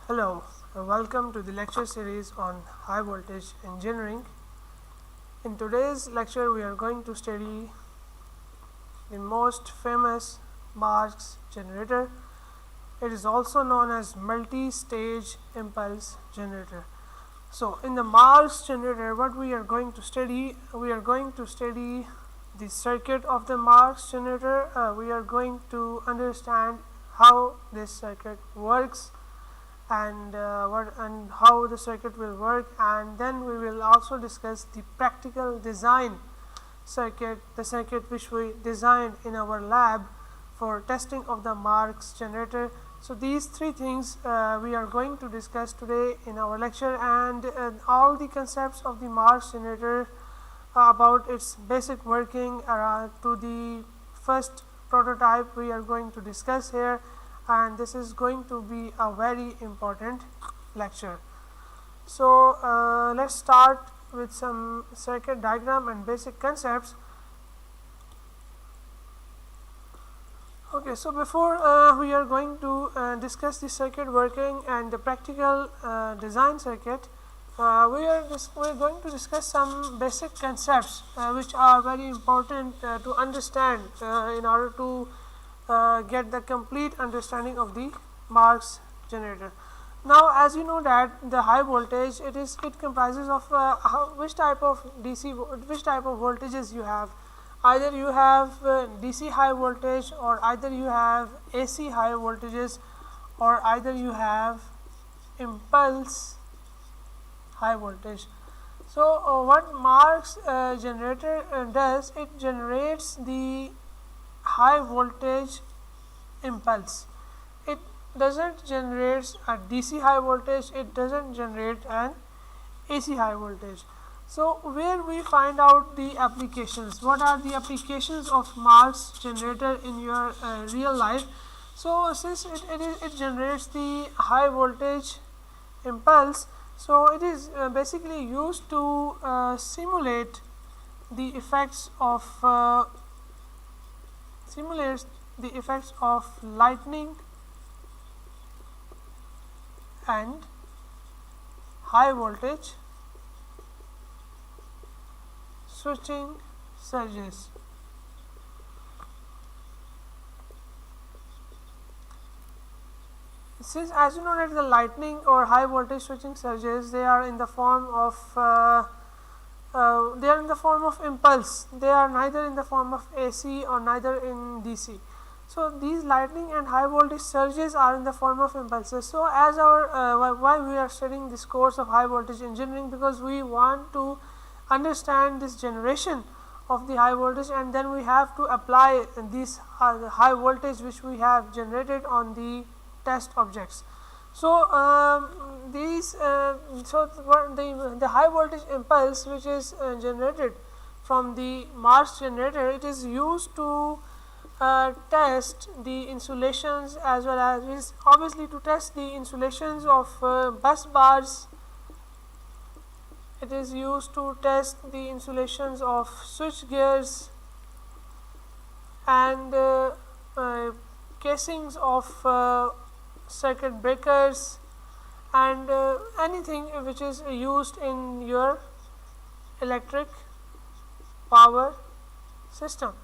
Hello, welcome to the lecture series on high voltage engineering. In today's lecture, we are going to study the most famous Marx generator. It is also known as multi-stage impulse generator. So, in the Marx generator, what we are going to study, the circuit of the Marx generator. We are going to understand how this circuit works and how the circuit will work, and then we will also discuss the practical design circuit, the circuit which we designed in our lab for testing of the Marx generator. So these three things we are going to discuss today in our lecture, and all the concepts of the Marx generator about its basic working to the first prototype we are going to discuss here, and this is going to be a very important lecture. So let's start with some circuit diagram and basic concepts. Okay, so before we are going to discuss the circuit working and the practical design circuit, we're going to discuss some basic concepts which are very important to understand in order to get the complete understanding of the Marx generator. Now, as you know that the high voltage, it comprises of which type of voltages you have. Either you have DC high voltage, or either you have AC high voltages, or either you have impulse high voltage. So what Marx generator does, it generates the high voltage impulse. It doesn't generate a DC high voltage, it doesn't generate an AC high voltage. So where we find out the applications, what are the applications of Marx generator in your real life? So since it generates the high voltage impulse, so it is basically used to simulate the effects of lightning and high voltage switching surges. Since, as you know, that the lightning or high voltage switching surges, they are in the form of impulse. They are neither in the form of AC or neither in DC. So these lightning and high voltage surges are in the form of impulses. So as our why we are studying this course of high voltage engineering, because we want to understand this generation of the high voltage, and then we have to apply this high voltage which we have generated on the test objects. So the high voltage impulse which is generated from the Marx generator, it is used to test the insulations, as well as obviously to test the insulations of bus bars. It is used to test the insulations of switch gears and casings of circuit breakers, and anything which is used in your electric power system.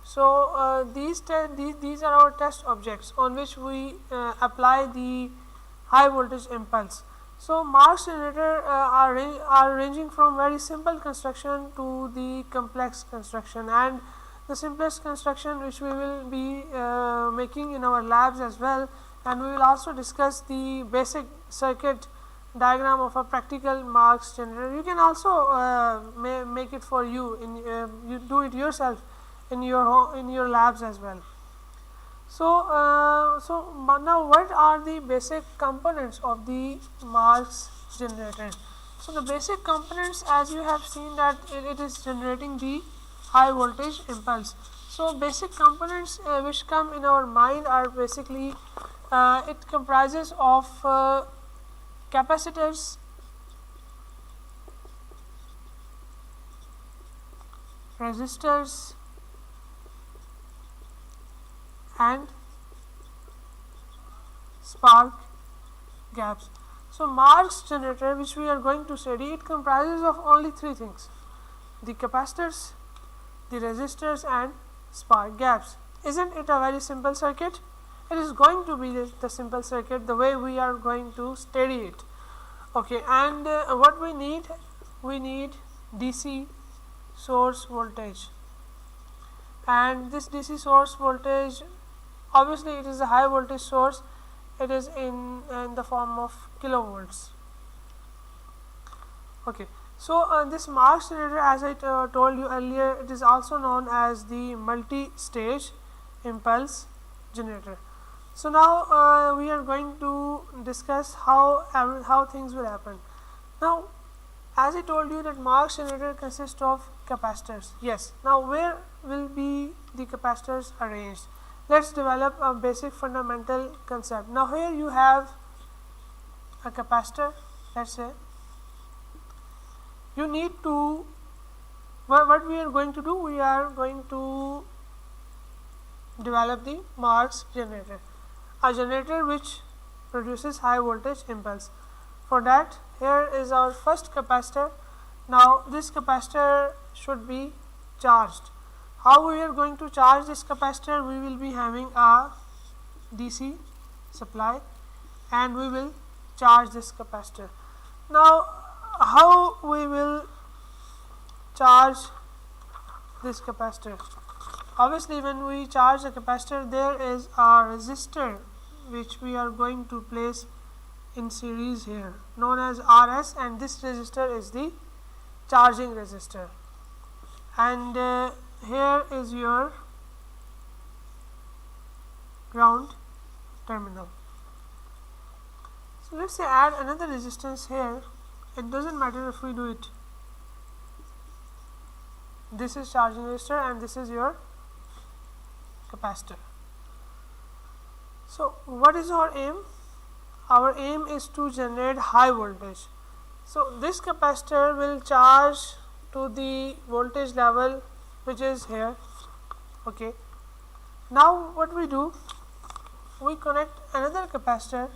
So these are our test objects on which we apply the high voltage impulse. So Marx generator are ranging from very simple construction to the complex construction, and the simplest construction which we will be making in our labs as well, and we will also discuss the basic circuit diagram of a practical Marx generator. You can also make it for you, you do it yourself in your labs as well. So now what are the basic components of the Marx generator? So the basic components, as you have seen, that it is generating the high voltage impulse. So basic components which come in our mind are basically it comprises of capacitors, resistors, and spark gaps. So Marx generator, which we are going to study, it comprises of only three things: the capacitors, the resistors, and spark gaps. Isn't it a very simple circuit? It is going to be the simple circuit the way we are going to study it. Okay, and what we need DC source voltage, and this DC source voltage, obviously it is a high voltage source. It is in the form of kilovolts. Okay, so this Marx generator, as I told you earlier, it is also known as the multi-stage impulse generator. So now we are going to discuss how things will happen. Now, as I told you that Marx generator consists of capacitors. Yes. Now where will be the capacitors arranged? Let's develop a basic fundamental concept. Now here you have a capacitor. Let's say you need to, what we are going to do, we are going to develop the Marx generator, a generator which produces high voltage impulse. For that, here is our first capacitor. Now this capacitor should be charged. How we are going to charge this capacitor? We will be having a DC supply and we will charge this capacitor. Now how we will charge this capacitor? Obviously when we charge the capacitor, there is a resistor which we are going to place in series here, known as RS, and this resistor is the charging resistor, and here is your ground terminal. So let's say add another resistance here. It doesn't matter if we do it. This is charging resistor and this is your capacitor. So what is our aim? Our aim is to generate high voltage. So this capacitor will charge to the voltage level which is here. Okay. Now what we do, we connect another capacitor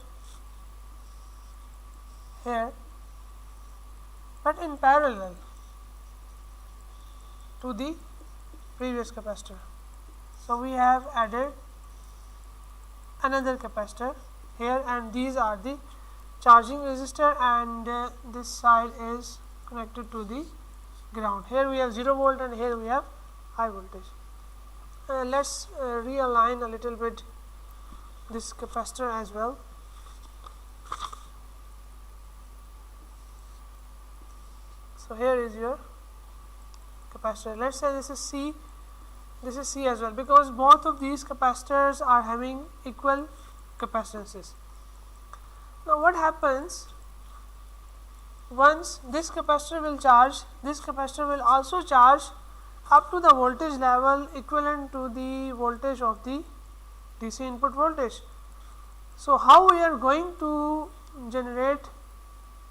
here, but in parallel to the previous capacitor. So we have added another capacitor here, and these are the charging resistor, and this side is connected to the ground. Here we have 0 volt and here we have high voltage. Let's realign a little bit this capacitor as well. So here is your capacitor. Let's say this is C, this is C as well, because both of these capacitors are having equal capacitances. Now what happens, once this capacitor will charge, this capacitor will also charge up to the voltage level equivalent to the voltage of the DC input voltage. So how we are going to generate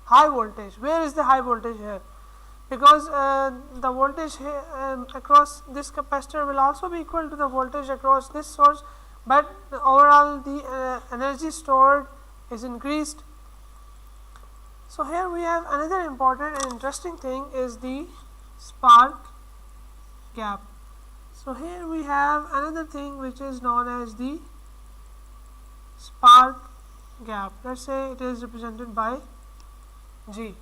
high voltage? Where is the high voltage here? Because the voltage here, across this capacitor will also be equal to the voltage across this source, but overall the energy stored is increased. So here we have another important and interesting thing is the spark gap. So here we have another thing which is known as the spark gap. Let's say it is represented by G.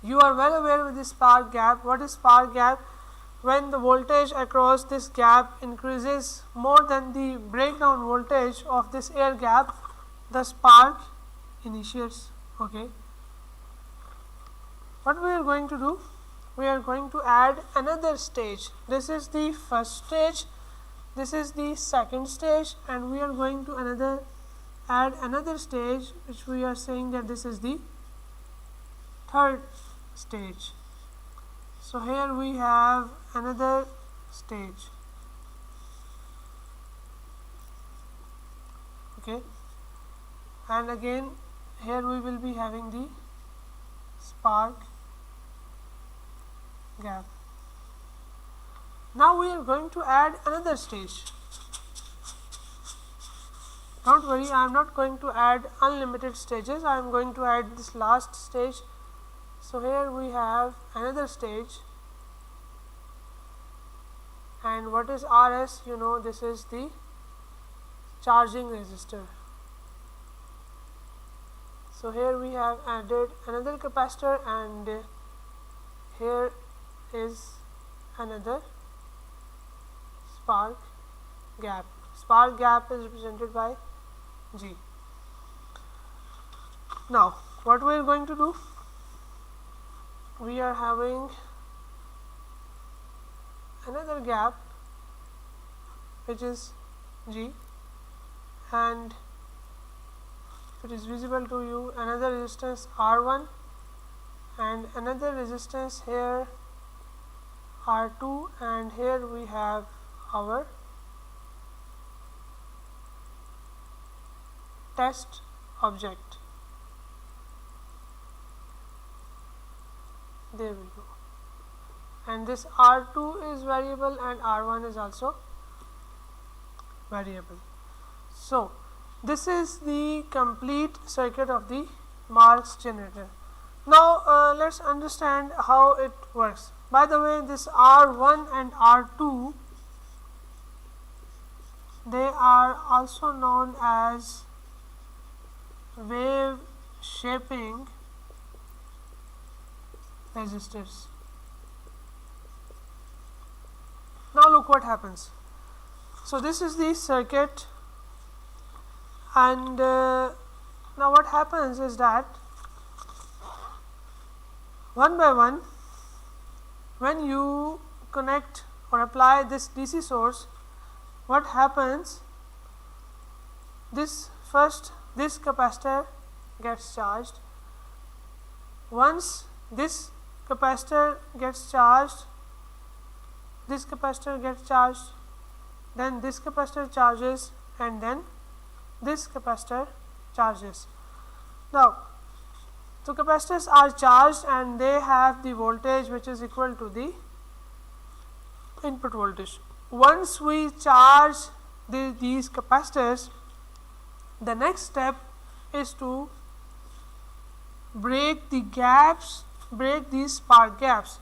You are well aware with the spark gap. What is spark gap? When the voltage across this gap increases more than the breakdown voltage of this air gap, the spark initiates. Okay. What we are going to do? We are going to add another stage. This is the first stage, this is the second stage, and we are going to add another stage which we are saying that this is the third stage. So here we have another stage. Okay, and again here we will be having the spark gap. Now we are going to add another stage. Don't worry, I am not going to add unlimited stages, I am going to add this last stage. So here we have another stage, and what is RS? You know, this is the charging resistor. So here we have added another capacitor, and here is another spark gap. Spark gap is represented by G. Now what we are going to do, we are having another gap which is G, and it is visible to you another resistance R1 and another resistance here R2, and here we have our test object. There we go. And this R2 is variable and R1 is also variable. So this is the complete circuit of the Marx generator. Now let's understand how it works. By the way, this R1 and R2, they are also known as wave shaping resistors. Now look what happens. So this is the circuit, and now what happens is that one by one, when you connect or apply this DC source, what happens, this capacitor gets charged. Once this capacitor gets charged, then this capacitor charges, and then this capacitor charges. Now the capacitors are charged and they have the voltage which is equal to the input voltage. Once we charge these capacitors, the next step is to break these spark gaps,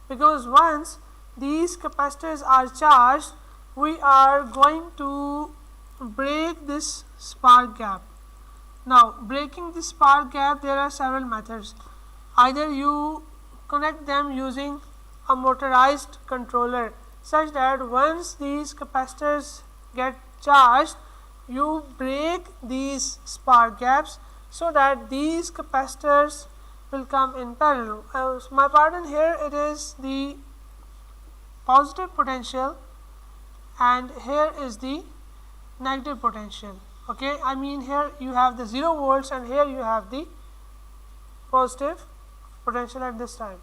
because once these capacitors are charged, we are going to break this spark gap. Now breaking this spark gap, there are several methods. Either you connect them using a motorized controller, such that once these capacitors get charged, you break these spark gaps so that these capacitors will come in parallel. My pardon, here it is the positive potential and here is the negative potential. Okay, I mean here you have the 0 volts and here you have the positive potential at this time,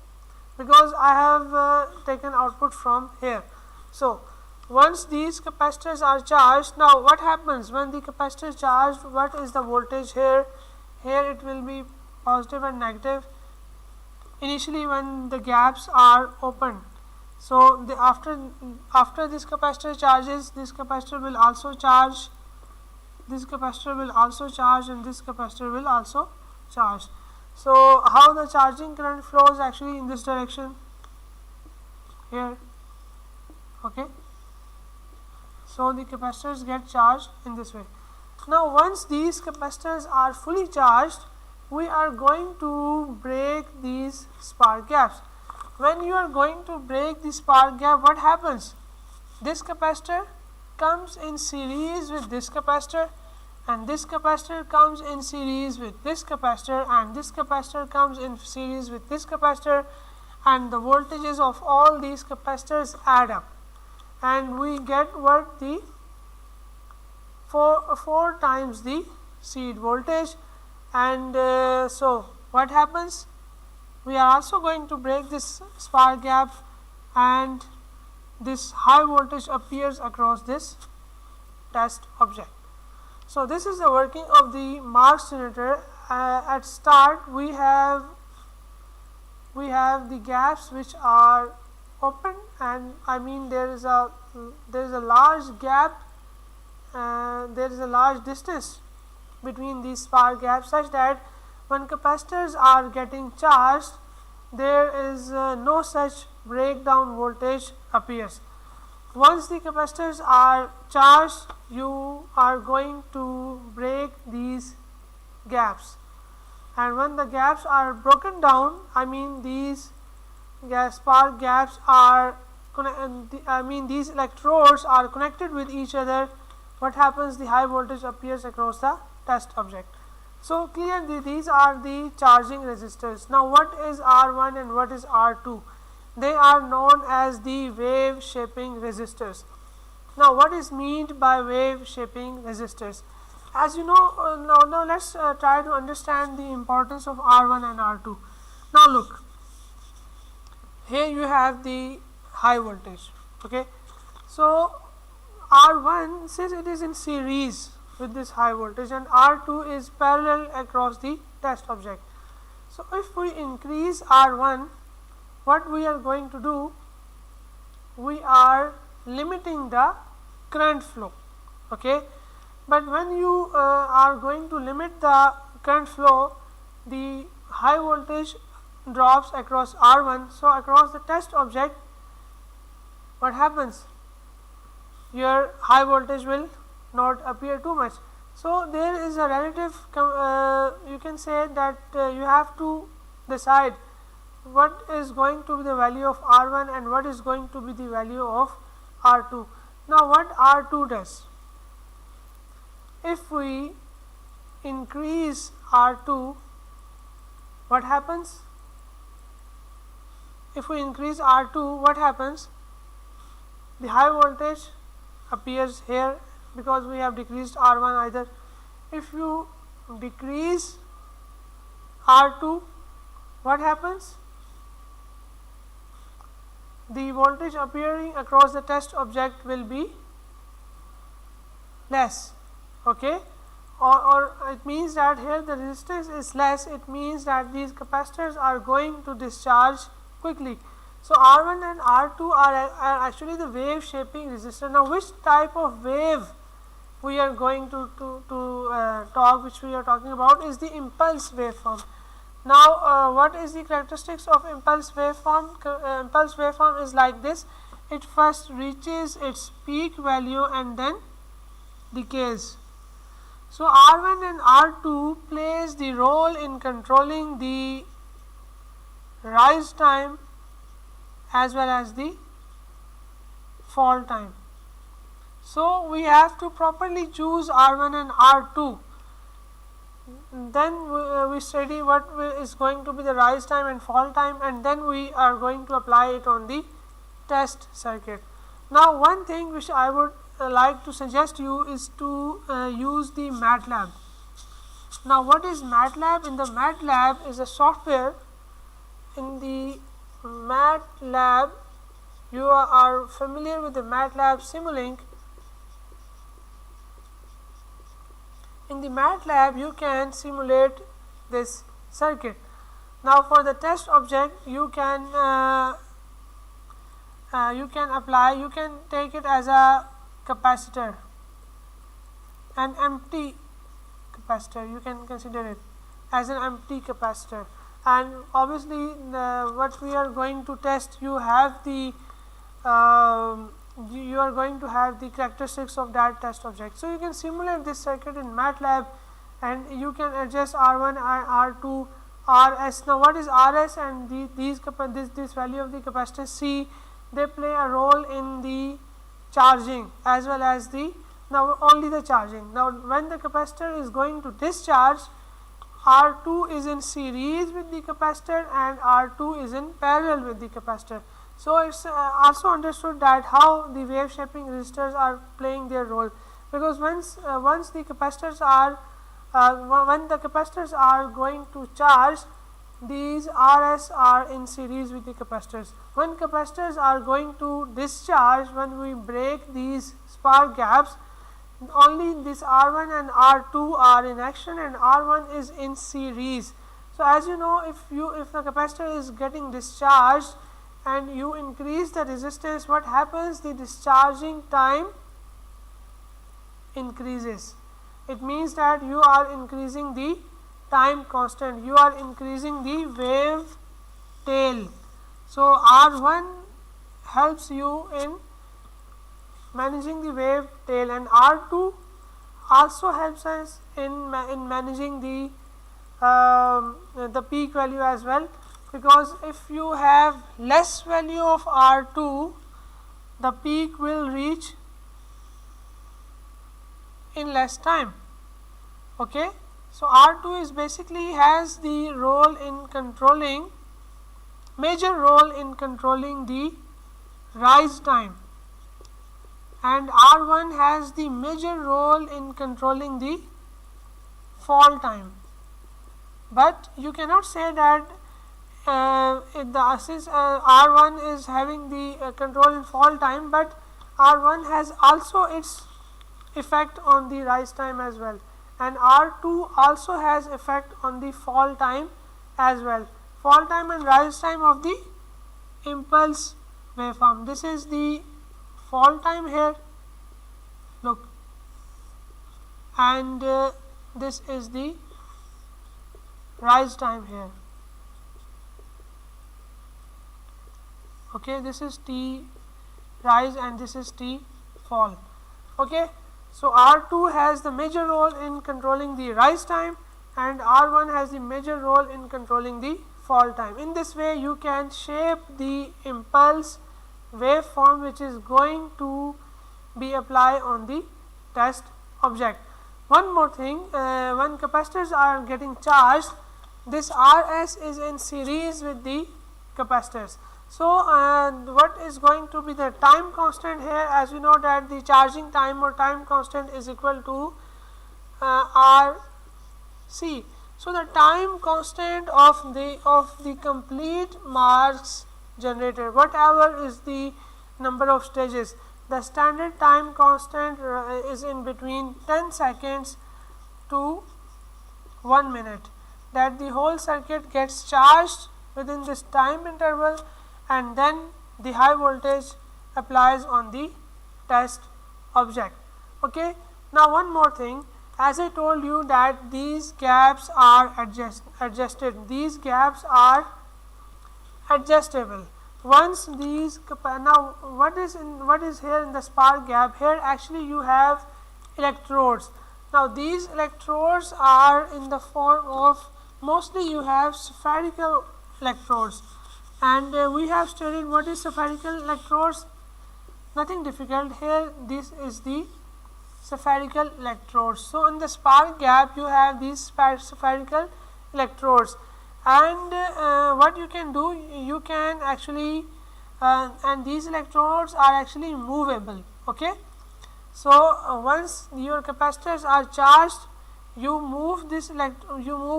because I have taken output from here. So once these capacitors are charged, now what happens when the capacitor is charged? What is the voltage here? Here it will be positive and negative initially when the gaps are open. So after this capacitor charges, this capacitor will also charge, this capacitor will also charge, and this capacitor will also charge. So how the charging current flows actually in this direction here. Okay, so the capacitors get charged in this way. Now once these capacitors are fully charged, we are going to break these spark gaps. When you are going to break the spark gap, what happens? This capacitor comes in series with this capacitor, and this capacitor comes in series with this capacitor, and this capacitor comes in series with this capacitor, and the voltages of all these capacitors add up, and we get what the 4 times the seed voltage. And so what happens? We are also going to break this spark gap, and this high voltage appears across this test object. So this is the working of the Marx generator. At start we have the gaps which are open, and I mean there is a large gap there is a large distance between these spark gaps, such that when capacitors are getting charged, there is no such breakdown voltage appears. Once the capacitors are charged, you are going to break these gaps, and when the gaps are broken down, I mean these spark gaps are these electrodes are connected with each other, what happens, the high voltage appears across the test object. So clearly these are the charging resistors. Now what is R1 and what is R2? They are known as the wave shaping resistors. Now what is meant by wave shaping resistors? As you know, now let's try to understand the importance of R1 and R2. Now look, here you have the high voltage, okay. So R1, since it is in series with this high voltage, and R2 is parallel across the test object. So if we increase R1, what we are going to do, we are limiting the current flow, okay. But when you are going to limit the current flow, the high voltage drops across R1, so across the test object, what happens, your high voltage will not appear too much. So there is a relative, you can say that you have to decide what is going to be the value of R1 and what is going to be the value of R2. Now what R2 does, if we increase R2, what happens? If we increase R2, what happens? The high voltage appears here because we have decreased R1 either. If you decrease R2, what happens? The voltage appearing across the test object will be less, okay, or it means that here the resistance is less, it means that these capacitors are going to discharge quickly. So R1 and R2 are actually the wave shaping resistor. Now which type of wave we are going to talk, which we are talking about, is the impulse waveform. Now what is the characteristics of impulse waveform? Impulse waveform is like this: it first reaches its peak value and then decays. So R1 and R2 plays the role in controlling the rise time as well as the fall time. So we have to properly choose R1 and R2. Then we study what is going to be the rise time and fall time, and then we are going to apply it on the test circuit. Now one thing which I would like to suggest you is to use the MATLAB. Now what is MATLAB? In the MATLAB is a software. In the MATLAB, you are familiar with the MATLAB Simulink. In the MATLAB you can simulate this circuit. Now for the test object you can take it as a capacitor, an empty capacitor, you can consider it as an empty capacitor, and obviously what we are going to test, you have the you are going to have the characteristics of that test object. So you can simulate this circuit in MATLAB and you can adjust R1, R2, RS. Now what is RS and this value of the capacitor C? They play a role in the charging as well as the, now only the charging. Now when the capacitor is going to discharge, R2 is in series with the capacitor and R2 is in parallel with the capacitor. So it's also understood that how the wave shaping resistors are playing their role, because once the capacitors are when the capacitors are going to charge, these RS are in series with the capacitors. When capacitors are going to discharge, when we break these spark gaps, only this R1 and R2 are in action and R1 is in series. So as you know, if the capacitor is getting discharged and you increase the resistance, what happens? The discharging time increases. It means that you are increasing the time constant, you are increasing the wave tail. So R1 helps you in managing the wave tail, and R2 also helps us in managing the peak value as well, because if you have less value of R2, the peak will reach in less time. Okay, so R2 is basically has the role in controlling, major role in controlling the rise time, and R1 has the major role in controlling the fall time. But you cannot say that since R1 is having the control in fall time, but R1 has also its effect on the rise time as well, and R2 also has effect on the fall time as well, fall time and rise time of the impulse waveform. This is the fall time here, look, and this is the rise time here. Okay, this is T rise and this is T fall. Okay, so R2 has the major role in controlling the rise time, and R1 has the major role in controlling the fall time. In this way you can shape the impulse waveform which is going to be applied on the test object. One more thing, when capacitors are getting charged, this Rs is in series with the capacitors. So what is going to be the time constant here? As we know that the charging time or time constant is equal to RC. So the time constant of the complete Marx generator, whatever is the number of stages, the standard time constant is in between 10 seconds to 1 minute, that the whole circuit gets charged within this time interval, and then the high voltage applies on the test object. Okay. Now one more thing, as I told you that these gaps are adjusted, these gaps are adjustable. Once these now what is here in the spark gap? Here actually you have electrodes. Now these electrodes are in the form of, mostly you have spherical electrodes, and we have studied what is spherical electrodes, nothing difficult. Here this is the spherical electrodes. So in the spark gap you have these spherical electrodes, and what you can do, you can actually and these electrodes are actually movable. Okay, so once your capacitors are charged, you move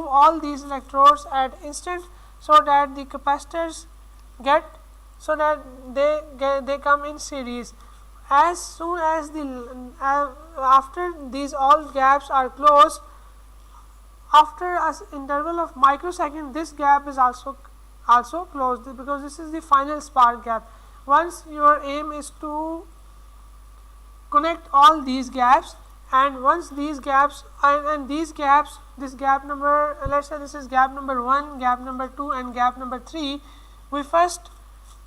all these electrodes at instant, so that the capacitors they come in series. As soon as the after these all gaps are closed, after an interval of microsecond, this gap is also closed, because this is the final spark gap. Once your aim is to connect all these gaps, and once these gaps and these gaps, this gap number, let's say this is gap number 1, gap number 2 and gap number 3, we first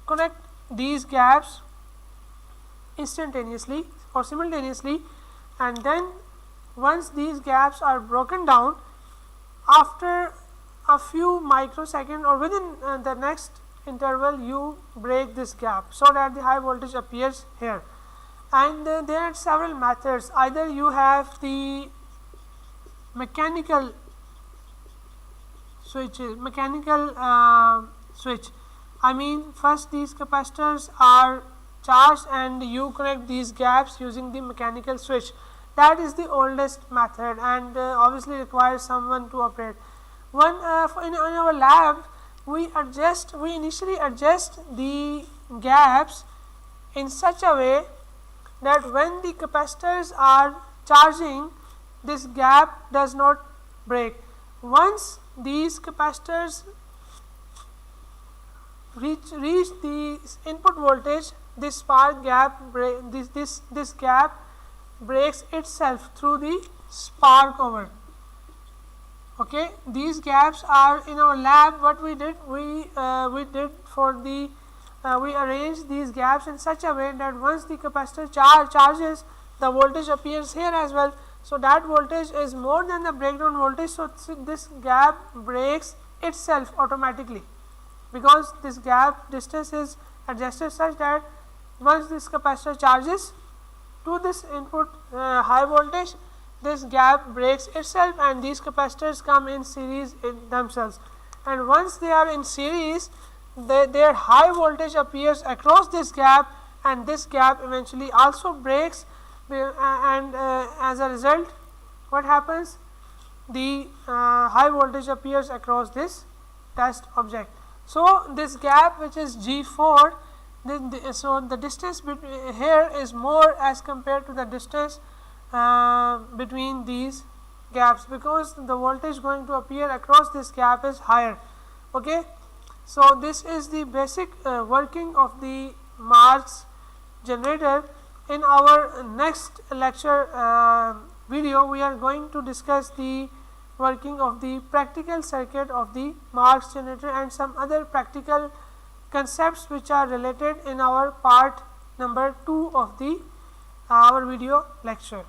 connect these gaps instantaneously or simultaneously, and then once these gaps are broken down, after a few microseconds or within the next interval, you break this gap so that the high voltage appears here. And there are several methods. Either you have the mechanical switch. I mean, first these capacitors are charged and you connect these gaps using the mechanical switch. That is the oldest method, and obviously requires someone to operate. In our lab, we initially adjust the gaps in such a way that when the capacitors are charging, this gap does not break. Once these capacitors reach the input voltage, this spark gap breaks itself through the spark over. Okay, these gaps are in our lab. What we did, we did for the we arranged these gaps in such a way that once the capacitor charges, the voltage appears here as well. So that voltage is more than the breakdown voltage. So this gap breaks itself automatically, because this gap distance is adjusted such that once this capacitor charges to this input high voltage, this gap breaks itself and these capacitors come in series in themselves. And once they are in series, their high voltage appears across this gap, and this gap eventually also breaks, and as a result, what happens? The high voltage appears across this test object. So this gap, which is G4, so the distance here is more as compared to the distance between these gaps, because the voltage going to appear across this gap is higher. Okay, so this is the basic working of the Marx generator. In our next lecture video, we are going to discuss the working of the practical circuit of the Marx generator and some other practical concepts which are related in our part number 2 of the our video lecture.